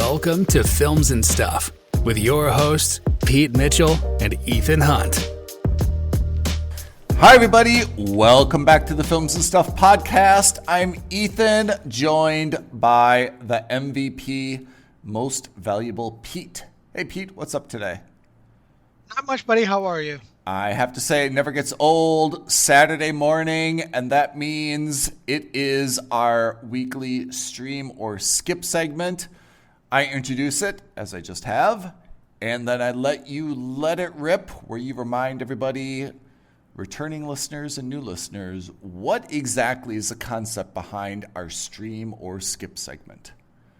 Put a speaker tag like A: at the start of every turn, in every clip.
A: Welcome to Films and Stuff with your hosts, Pete Mitchell and Ethan Hunt.
B: Hi, everybody. Welcome back to the Films and Stuff podcast. I'm Ethan, joined by the MVP, Most Valuable Pete. Hey, Pete, what's up today?
C: Not much, buddy. How are you?
B: I have to say, it never gets old. Saturday morning, and that means it is our weekly stream or skip segment. I introduce it, as I just have, and then I let you let it rip, where you remind everybody, returning listeners and new listeners, what exactly is the concept behind our stream or skip segment?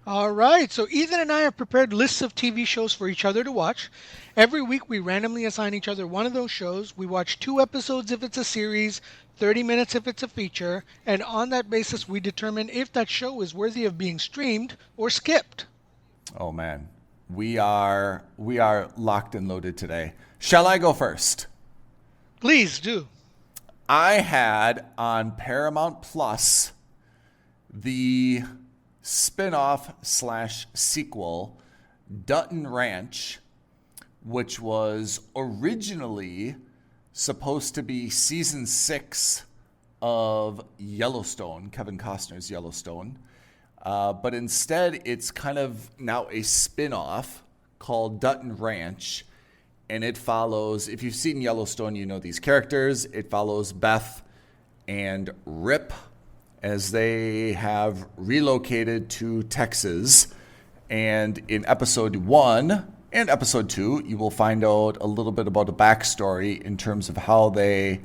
C: All right. So Ethan and I have prepared lists of TV shows for each other to watch. Every week, we randomly assign each other one of those shows. We watch 2 episodes if it's a series, 30 minutes if it's a feature, and on that basis, we determine if that show is worthy of being streamed or skipped.
B: Oh, man. We are locked and loaded today. Shall I go first?
C: Please do.
B: I had on Paramount Plus the spin-off / sequel, Dutton Ranch, which was originally supposed to be season 6 of Yellowstone, Kevin Costner's Yellowstone. But instead, it's kind of now a spin-off called Dutton Ranch. And it follows, if you've seen Yellowstone, you know these characters. It follows Beth and Rip as they have relocated to Texas. And in episode 1 and episode 2, you will find out a little bit about a backstory in terms of how they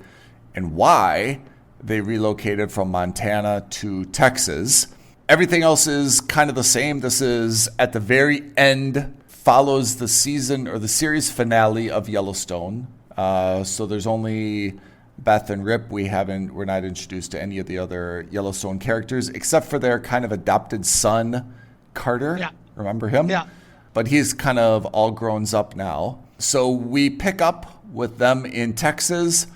B: and why they relocated from Montana to Texas. Everything else is kind of the same. This is at the very end, follows the season or the series finale of Yellowstone. So there's only Beth and Rip. We're not introduced to any of the other Yellowstone characters except for their kind of adopted son, Carter.
C: Yeah.
B: Remember him?
C: Yeah.
B: But he's kind of all grown up now. So we pick up with them in Texas.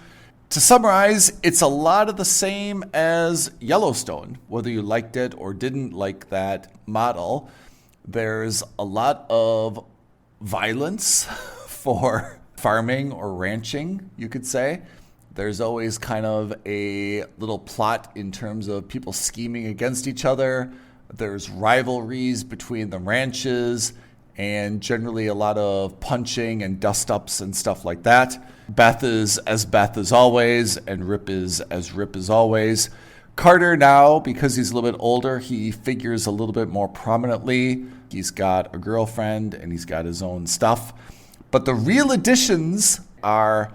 B: To summarize, it's a lot of the same as Yellowstone, whether you liked it or didn't like that model. There's a lot of violence for farming or ranching, you could say. There's always kind of a little plot in terms of people scheming against each other. There's rivalries between the ranches and generally a lot of punching and dust-ups and stuff like that. Beth is as Beth as always, and Rip is as Rip as always. Carter now, because he's a little bit older, he figures a little bit more prominently. He's got a girlfriend and he's got his own stuff. But the real additions are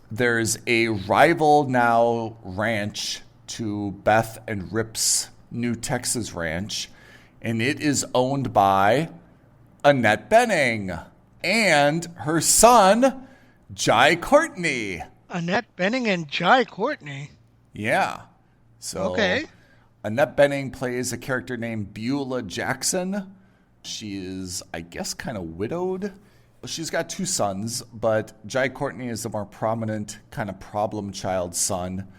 B: there's a rival now ranch to Beth and Rip's new Texas ranch, and it is owned by Annette Bening and her son, Jai Courtney.
C: Annette Bening and Jai Courtney.
B: Yeah. So
C: okay.
B: Annette Bening plays a character named Beulah Jackson. She is, I guess, kind of widowed. She's got 2 sons, but Jai Courtney is the more prominent kind of problem child son.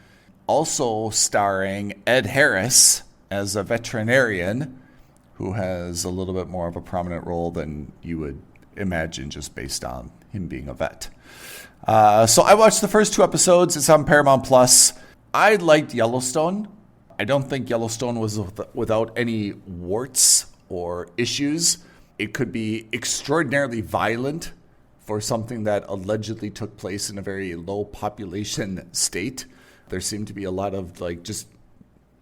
B: Also starring Ed Harris as a veterinarian who has a little bit more of a prominent role than you would imagine just based on him being a vet. So I watched the first 2 episodes. It's on Paramount Plus. I liked Yellowstone. I don't think Yellowstone was without any warts or issues. It could be extraordinarily violent for something that allegedly took place in a very low population state. There seemed to be a lot of just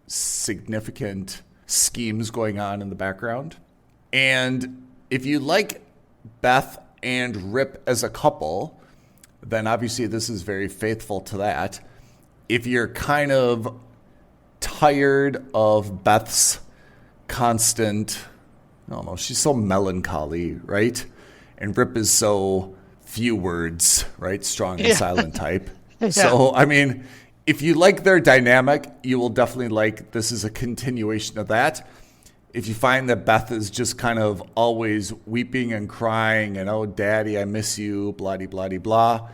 B: significant schemes going on in the background. And if you like Beth and Rip as a couple, then obviously this is very faithful to that. If you're kind of tired of Beth's constant, I don't know, she's so melancholy, right? And Rip is so few words, right? Strong and silent type. Yeah. So, I mean, if you like their dynamic, you will definitely like this is a continuation of that. If you find that Beth is just kind of always weeping and crying and, oh, daddy, I miss you, blah-de-blah-de-blah,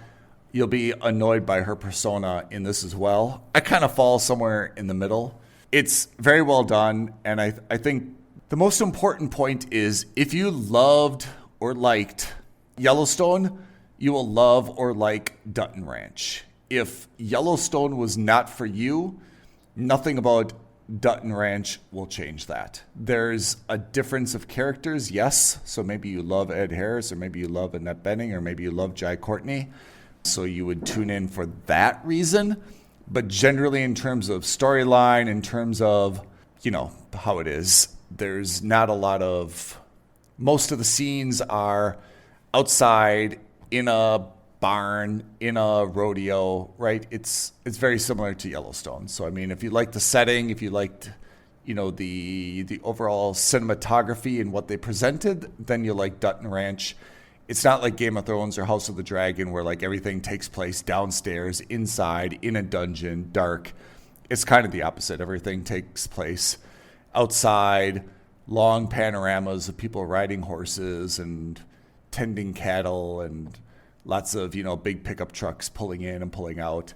B: you'll be annoyed by her persona in this as well. I kind of fall somewhere in the middle. It's very well done, and I think The most important point is if you loved or liked Yellowstone, you will love or like Dutton Ranch. If Yellowstone was not for you, nothing about Dutton Ranch will change that. There's a difference of characters, yes. So maybe you love Ed Harris, or maybe you love Annette Bening, or maybe you love Jai Courtney. So you would tune in for that reason. But generally, in terms of storyline, in terms of, how it is, there's not a lot of, most of the scenes are outside in a barn, in a rodeo, right? It's very similar to Yellowstone. So, I mean, if you like the setting, if you liked, the overall cinematography and what they presented, then you like Dutton Ranch. It's not like Game of Thrones or House of the Dragon where like everything takes place downstairs, inside, in a dungeon, dark. It's kind of the opposite. Everything takes place outside, long panoramas of people riding horses and tending cattle and lots of, big pickup trucks pulling in and pulling out.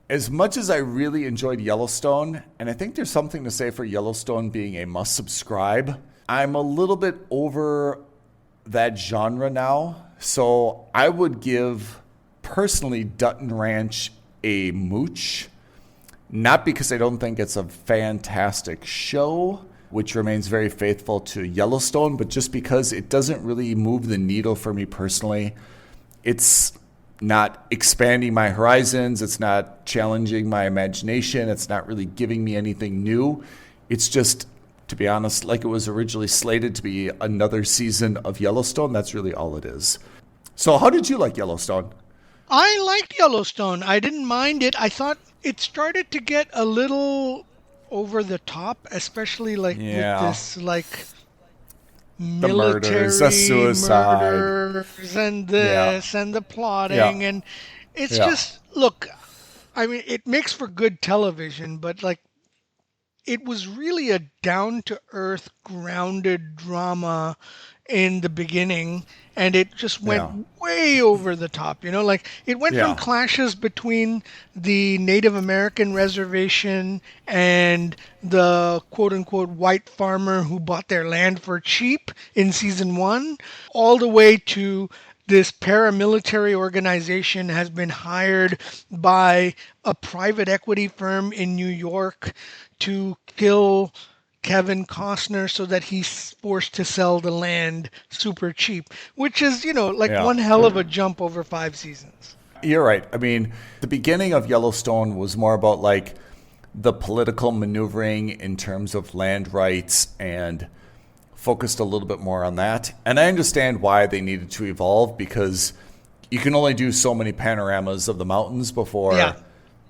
B: As much as I really enjoyed Yellowstone, and I think there's something to say for Yellowstone being a must subscribe, I'm a little bit over that genre now. So I would give, personally, Dutton Ranch a mooch. Not because I don't think it's a fantastic show, which remains very faithful to Yellowstone, but just because it doesn't really move the needle for me personally. It's not expanding my horizons. It's not challenging my imagination. It's not really giving me anything new. It's just, to be honest, like it was originally slated to be another season of Yellowstone. That's really all it is. So how did you like Yellowstone?
C: I liked Yellowstone. I didn't mind it. I thought it started to get a little over the top, especially with this
B: the
C: military
B: murders, the suicide,
C: murders and this and the plotting, and it's just, look, I mean, it makes for good television, but it was really a down-to-earth, grounded drama in the beginning, and it just went way over the top. It went from clashes between the Native American reservation and the quote-unquote white farmer who bought their land for cheap in season 1, all the way to this paramilitary organization has been hired by a private equity firm in New York to kill Kevin Costner so that he's forced to sell the land super cheap, which is, one hell of a jump over 5 seasons.
B: You're right. I mean, the beginning of Yellowstone was more about the political maneuvering in terms of land rights and focused a little bit more on that. And I understand why they needed to evolve, because you can only do so many panoramas of the mountains before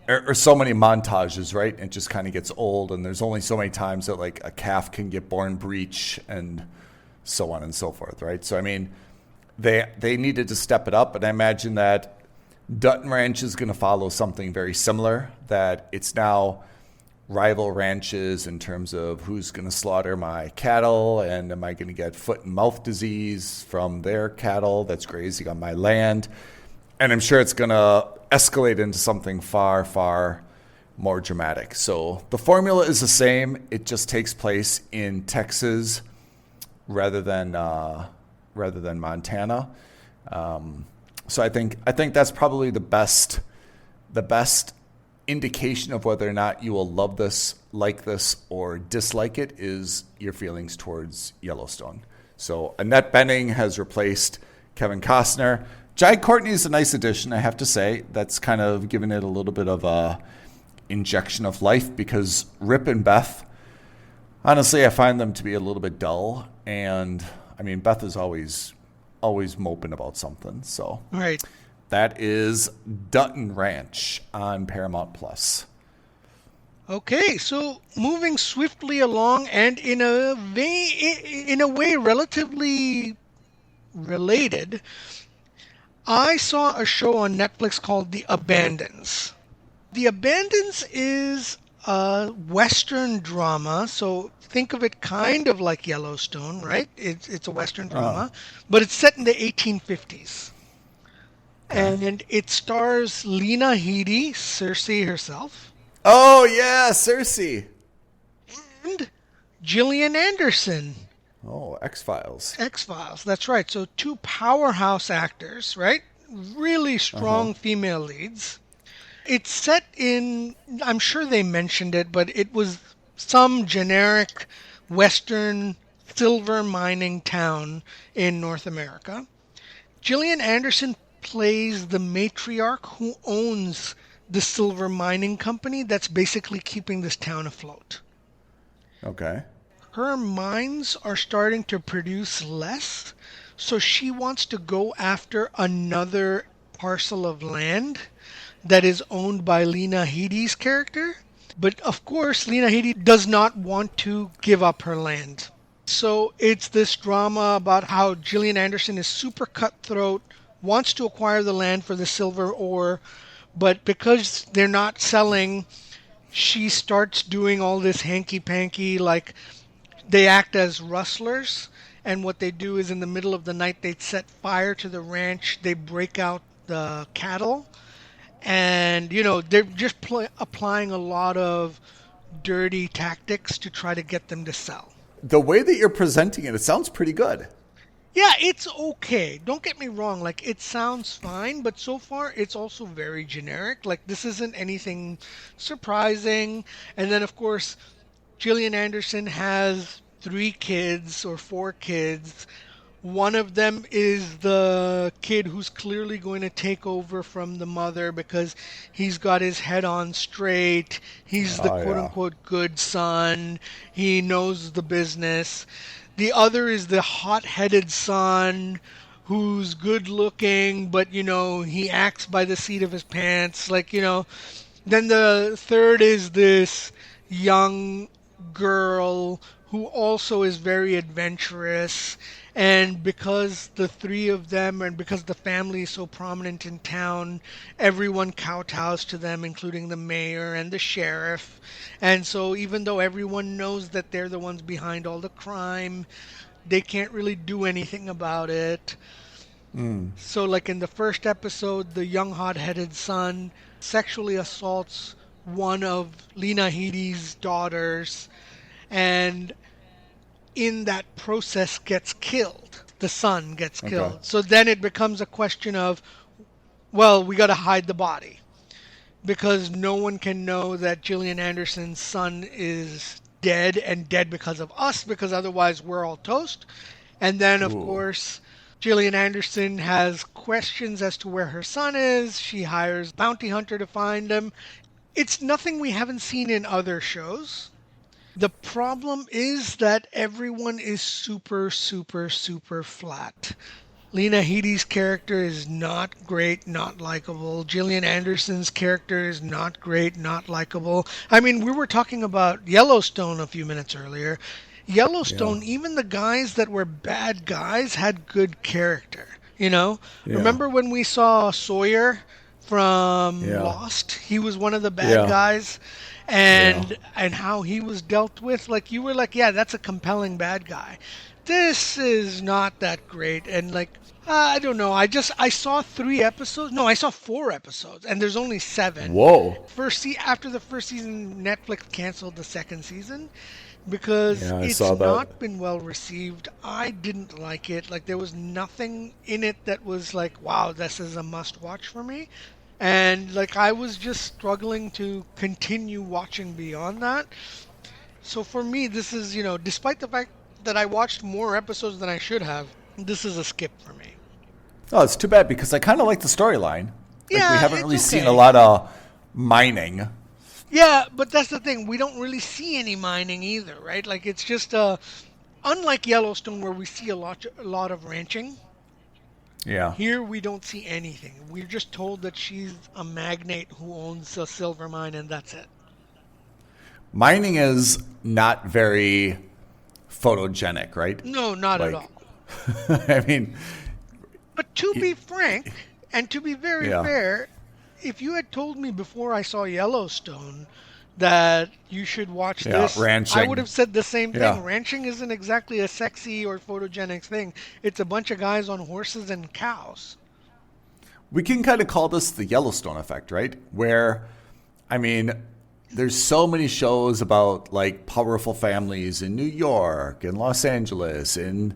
B: or so many montages, right? It just kind of gets old, and there's only so many times that a calf can get born breech and so on and so forth, right? So I mean, they needed to step it up, and I imagine that Dutton Ranch is going to follow something very similar, that it's now rival ranches in terms of who's going to slaughter my cattle, and am I going to get foot and mouth disease from their cattle that's grazing on my land. And I'm sure it's going to escalate into something far, far more dramatic. So the formula is the same. It just takes place in Texas rather than Montana. So I think that's probably the best indication of whether or not you will love this, like this, or dislike it is your feelings towards Yellowstone. So Annette Bening has replaced Kevin Costner. Jai Courtney is a nice addition, I have to say. That's kind of given it a little bit of a injection of life, because Rip and Beth, honestly, I find them to be a little bit dull. And I mean, Beth is always moping about something. So
C: right.
B: That is Dutton Ranch on Paramount Plus.
C: Okay, so moving swiftly along, and in a way relatively related, I saw a show on Netflix called The Abandons. The Abandons is a Western drama, so think of it kind of like Yellowstone, right? It's a Western drama, but it's set in the 1850s. And it stars Lena Headey, Cersei herself.
B: Oh, yeah, Cersei.
C: And Gillian Anderson,
B: Oh, X-Files.
C: X-Files, that's right. So two powerhouse actors, right? Really strong female leads. It's set in, I'm sure they mentioned it, but it was some generic Western silver mining town in North America. Gillian Anderson plays the matriarch who owns the silver mining company that's basically keeping this town afloat.
B: Okay.
C: Her mines are starting to produce less, so she wants to go after another parcel of land that is owned by Lena Headey's character. But of course, Lena Headey does not want to give up her land. So it's this drama about how Gillian Anderson is super cutthroat, wants to acquire the land for the silver ore, but because they're not selling, she starts doing all this hanky-panky, like they act as rustlers, and what they do is in the middle of the night they set fire to the ranch, they break out the cattle, and they're just applying a lot of dirty tactics to try to get them to sell.
B: The way that you're presenting it, it sounds pretty good.
C: Yeah, it's okay. Don't get me wrong. Like, it sounds fine, but so far it's also very generic. Like, this isn't anything surprising. And then, of course, Gillian Anderson has 3 kids or 4 kids. One of them is the kid who's clearly going to take over from the mother because he's got his head on straight. He's the quote-unquote good son. He knows the business. The other is the hot-headed son who's good-looking, but, he acts by the seat of his pants. Like, Then the third is this young girl who also is very adventurous. And because the 3 of them, and because the family is so prominent in town, everyone kowtows to them, including the mayor and the sheriff. And so even though everyone knows that they're the ones behind all the crime, they can't really do anything about it. So like in the first episode, the young hot-headed son sexually assaults one of Lena Headey's daughters, and in that process gets killed. The son gets killed. So then it becomes a question of, well, we got to hide the body because no one can know that Gillian Anderson's son is dead, and dead because of us, because otherwise we're all toast. And then, of course, Gillian Anderson has questions as to where her son is. She hires a bounty hunter to find him. It's nothing we haven't seen in other shows. The problem is that everyone is super, super, super flat. Lena Headey's character is not great, not likable. Gillian Anderson's character is not great, not likable. I mean, we were talking about Yellowstone a few minutes earlier. Yellowstone, even the guys that were bad guys had good character, Remember when we saw Sawyer from Lost? He was one of the bad guys. And how he was dealt with, like you were like, yeah, that's a compelling bad guy. This is not that great, and like I don't know. I saw 3 episodes. No, I saw 4 episodes, and there's only 7.
B: Whoa!
C: After the first season, Netflix canceled the second season because it's
B: not
C: been well received. I didn't like it. Like there was nothing in it that was like, wow, this is a must watch for me. And like I was just struggling to continue watching beyond that. So for me, this is, despite the fact that I watched more episodes than I should have, this is a skip for me.
B: Oh, it's too bad because I kind of like the storyline.
C: Yeah,
B: we haven't really seen a lot of mining.
C: Yeah, but that's the thing. We don't really see any mining either, right? Like it's just unlike Yellowstone where we see a lot of ranching.
B: Yeah.
C: Here we don't see anything. We're just told that she's a magnate who owns a silver mine, and that's it.
B: Mining is not very photogenic, right?
C: No, not at all.
B: I mean...
C: But to be frank, and to be very fair, if you had told me before I saw Yellowstone that you should watch this,
B: ranching.
C: I would have said the same thing.
B: Yeah.
C: Ranching isn't exactly a sexy or photogenic thing. It's a bunch of guys on horses and cows.
B: We can kind of call this the Yellowstone effect, right? Where, I mean, there's so many shows about like powerful families in New York and Los Angeles and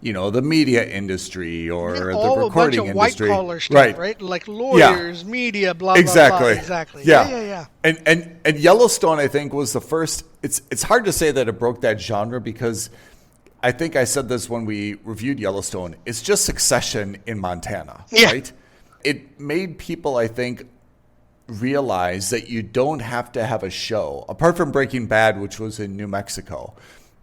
B: the media industry or the recording
C: a bunch of
B: industry.
C: White collar stuff, right? Like lawyers, media, blah,
B: exactly.
C: blah, blah. Exactly.
B: Yeah. And Yellowstone, I think, was the first. It's hard to say that it broke that genre because I think I said this when we reviewed Yellowstone. It's just Succession in Montana, right? It made people, I think, realize that you don't have to have a show. Apart from Breaking Bad, which was in New Mexico,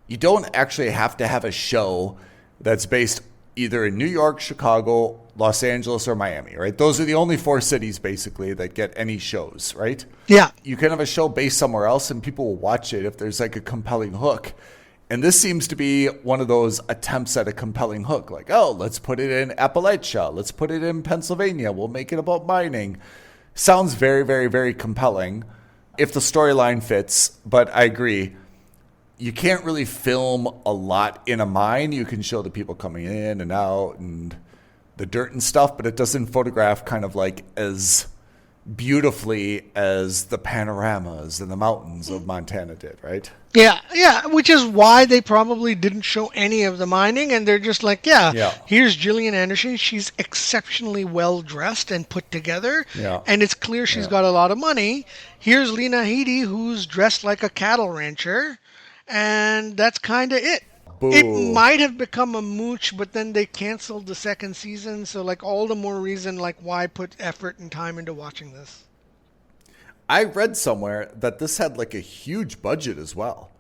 B: you don't actually have to have a show that's based either in New York, Chicago, Los Angeles, or Miami, right? Those are the only 4 cities, basically, that get any shows, right?
C: Yeah.
B: You can have a show based somewhere else, and people will watch it if there's like a compelling hook. And this seems to be one of those attempts at a compelling hook. Like, oh, let's put it in Appalachia. Let's put it in Pennsylvania. We'll make it about mining. Sounds very, very, very compelling if the storyline fits, but I agree. You can't really film a lot in a mine. You can show the people coming in and out and the dirt and stuff, but it doesn't photograph kind of like as beautifully as the panoramas and the mountains of Montana did, right?
C: Yeah, which is why they probably didn't show any of the mining, and they're just like, here's Gillian Anderson. She's exceptionally well dressed and put together, and it's clear she's got a lot of money. Here's Lena Headey, who's dressed like a cattle rancher, and that's kind of it.
B: Boo.
C: It might have become a mooch, but then they canceled the second season, so like all the more reason like why put effort and time into watching this.
B: I read somewhere that this had like a huge budget as well.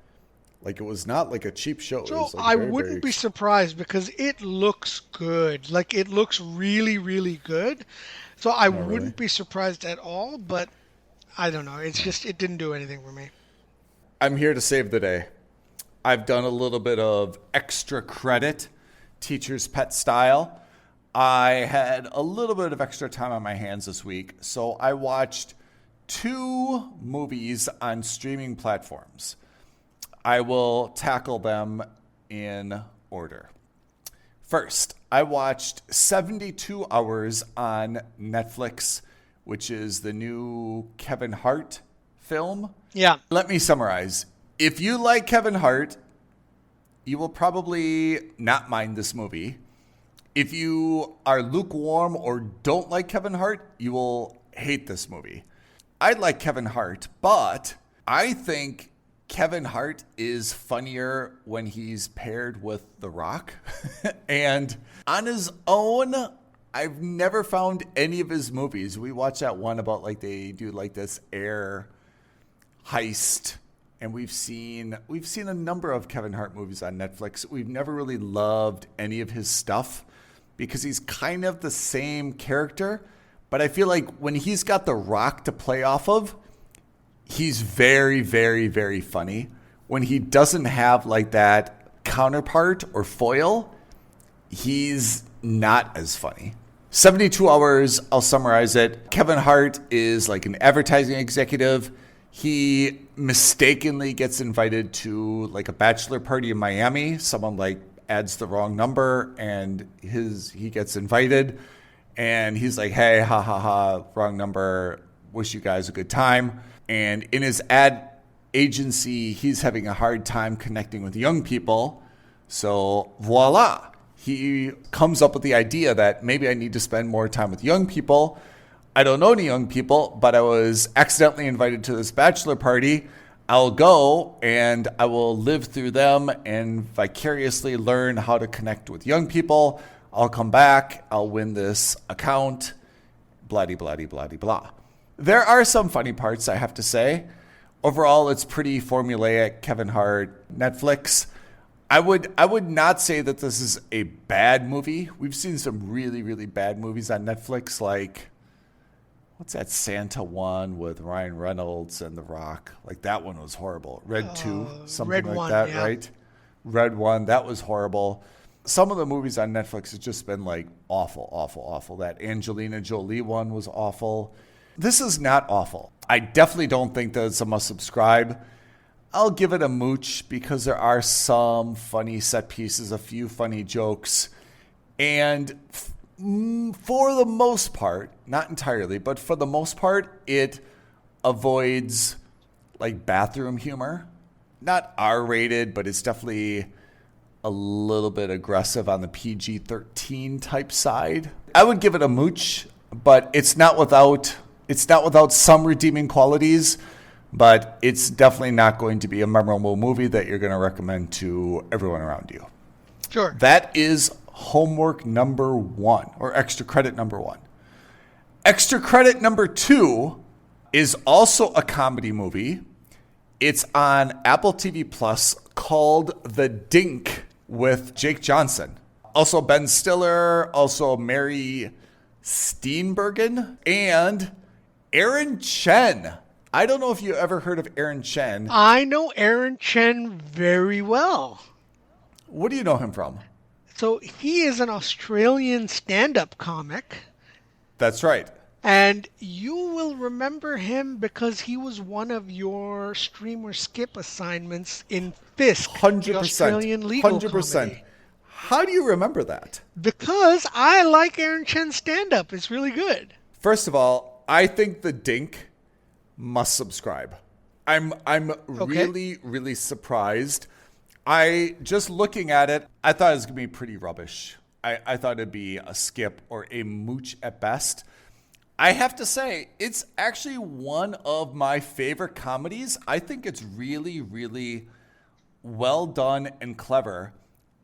B: Like it was not like a cheap show.
C: So
B: like
C: I wouldn't be surprised because it looks good. Like it looks really, really good. So I wouldn't be surprised at all, but I don't know. It's just, it didn't do anything for me.
B: I'm here to save the day. I've done a little bit of extra credit, teacher's pet style. I had a little bit of extra time on my hands this week, so I watched 2 movies on streaming platforms. I will tackle them in order. First, I watched 72 Hours on Netflix, which is the new Kevin Hart film.
C: Yeah.
B: Let me summarize. If you like Kevin Hart, you will probably not mind this movie. If you are lukewarm or don't like Kevin Hart, you will hate this movie. I like Kevin Hart, but I think Kevin Hart is funnier when he's paired with The Rock. And on his own, I've never found any of his movies. We watched that one about like they do like this air heist. And we've seen a number of Kevin Hart movies on Netflix. We've never really loved any of his stuff because he's kind of the same character. But I feel like when he's got The Rock to play off of, he's very, very, very funny. When he doesn't have like that counterpart or foil, he's not as funny. 72 Hours, I'll summarize it. Kevin Hart is like an advertising executive. He mistakenly gets invited to like a bachelor party in Miami. Someone like adds the wrong number and he gets invited and he's like, hey, ha ha ha, wrong number. Wish you guys a good time. And in his ad agency, he's having a hard time connecting with young people. So voila, he comes up with the idea that maybe I need to spend more time with young people. I don't know any young people, but I was accidentally invited to this bachelor party. I'll go and I will live through them and vicariously learn how to connect with young people. I'll come back. I'll win this account. Blah, blah, blah, blah, blah. There are some funny parts, I have to say. Overall, it's pretty formulaic. Kevin Hart, Netflix. I would not say that this is a bad movie. We've seen some really, really bad movies on Netflix, like what's that Santa one with Ryan Reynolds and The Rock? Like that one was horrible. Red 2, something
C: Red
B: like
C: 1,
B: that,
C: yeah.
B: right? Red 1, that was horrible. Some of the movies on Netflix have just been like awful, awful, awful. That Angelina Jolie one was awful. This is not awful. I definitely don't think that it's a must subscribe. I'll give it a mooch because there are some funny set pieces, a few funny jokes. And for the most part, not entirely, but for the most part, it avoids like bathroom humor. Not R-rated, but it's definitely a little bit aggressive on the PG-13 type side. I would give it a mooch, but it's not without some redeeming qualities, but it's definitely not going to be a memorable movie that you're going to recommend to everyone around you.
C: Sure.
B: That is homework number 1, or extra credit number 1. Extra credit number 2 is also a comedy movie. It's on Apple TV Plus, called The Dink with Jake Johnson. Also Ben Stiller, also Mary Steenburgen, and Aaron Chen. I don't know if you ever heard of Aaron Chen.
C: I know Aaron Chen very well.
B: What do you know him from?
C: So he is an Australian stand-up comic.
B: That's right.
C: And you will remember him because he was one of your stream or skip assignments in Fisk,
B: 100%.
C: the Australian legal
B: 100%.
C: comedy.
B: How do you remember that?
C: Because I like Aaron Chen's stand-up. It's really good.
B: First of all, I think The Dink must subscribe. I'm really, really surprised. Just looking at it, I thought it was going to be pretty rubbish. I thought it'd be a skip or a mooch at best. I have to say, it's actually one of my favorite comedies. I think it's really, really well done and clever.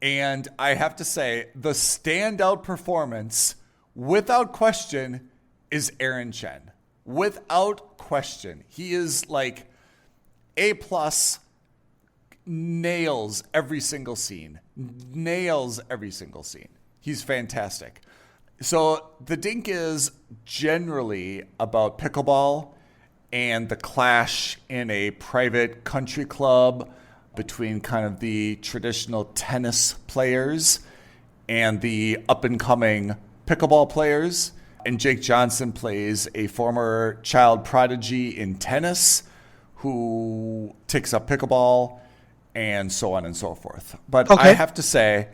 B: And I have to say, the standout performance, without question, is Aaron Chen. Without question. He is like A+, nails every single scene. He's fantastic. So The Dink is generally about pickleball and the clash in a private country club between kind of the traditional tennis players and the up-and-coming pickleball players. And Jake Johnson plays a former child prodigy in tennis who takes up pickleball and so on and so forth. But I have to say,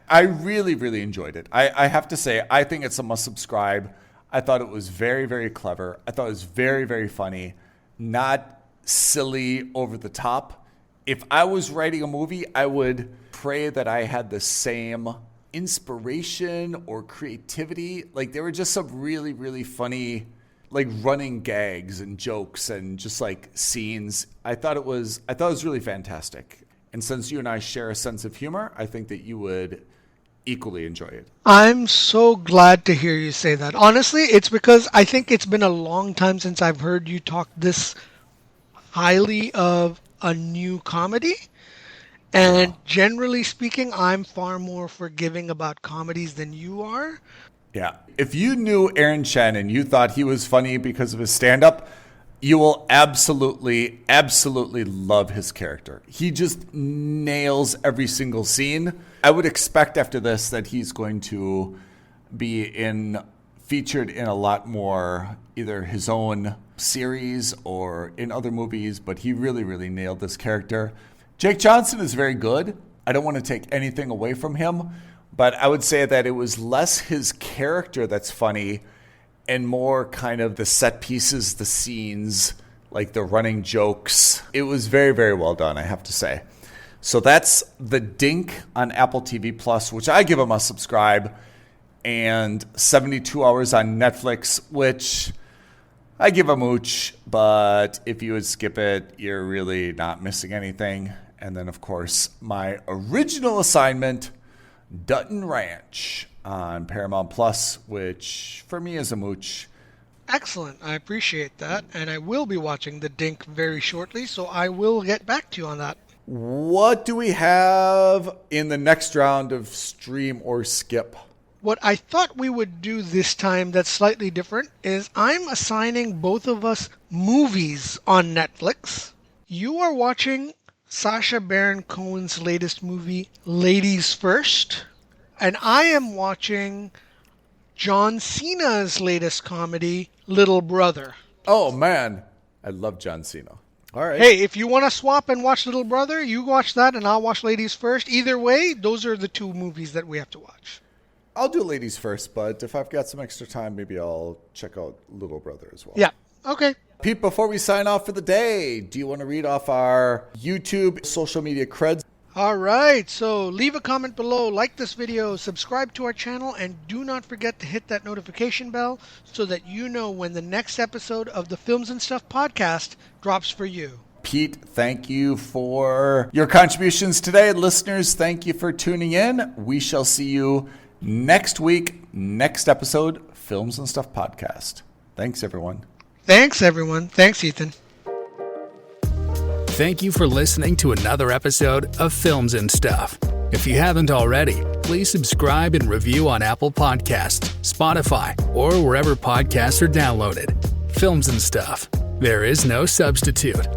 B: I really, really enjoyed it. I have to say, I think it's a must-subscribe. I thought it was very, very clever. I thought it was very, very funny. Not silly, over the top. If I was writing a movie, I would pray that I had the same inspiration or creativity. Like, there were just some really, really funny, like, running gags and jokes and just, like, scenes. I thought it was really fantastic. And since you and I share a sense of humor, I think that you would equally enjoy it.
C: I'm so glad to hear you say that. Honestly, it's because I think it's been a long time since I've heard you talk this highly of a new comedy. And generally speaking, I'm far more forgiving about comedies than you are.
B: Yeah. If you knew Aaron Chen and you thought he was funny because of his stand-up, you will absolutely, absolutely love his character. He just nails every single scene. I would expect after this that he's going to be featured in a lot more, either his own series or in other movies, but he really, really nailed this character. Jake Johnson is very good. I don't want to take anything away from him, but I would say that it was less his character that's funny and more kind of the set pieces, the scenes, like the running jokes. It was very, very well done, I have to say. So that's The Dink on Apple TV Plus, which I give a must subscribe, and 72 Hours on Netflix, which I give a mooch, but if you would skip it, you're really not missing anything. And then, of course, my original assignment, Dutton Ranch on Paramount Plus, which for me is a mooch.
C: Excellent. I appreciate that. And I will be watching The Dink very shortly, so I will get back to you on that.
B: What do we have in the next round of Stream or Skip?
C: What I thought we would do this time that's slightly different is I'm assigning both of us movies on Netflix. You are watching Sacha Baron Cohen's latest movie, Ladies First, and I am watching John Cena's latest comedy, Little Brother.
B: Oh, man. I love John Cena. All right.
C: Hey, if you want to swap and watch Little Brother, you watch that and I'll watch Ladies First. Either way, those are the two movies that we have to watch.
B: I'll do Ladies First, but if I've got some extra time, maybe I'll check out Little Brother as well.
C: Yeah. Okay.
B: Pete, before we sign off for the day, do you want to read off our YouTube social media creds?
C: All right, so leave a comment below, like this video, subscribe to our channel, and do not forget to hit that notification bell so that you know when the next episode of the Films and Stuff podcast drops for you.
B: Pete, thank you for your contributions today. Listeners, thank you for tuning in. We shall see you next week, next episode, Films and Stuff podcast. Thanks, everyone.
C: Thanks, everyone. Thanks, Ethan.
A: Thank you for listening to another episode of Films and Stuff. If you haven't already, please subscribe and review on Apple Podcasts, Spotify, or wherever podcasts are downloaded. Films and Stuff. There is no substitute.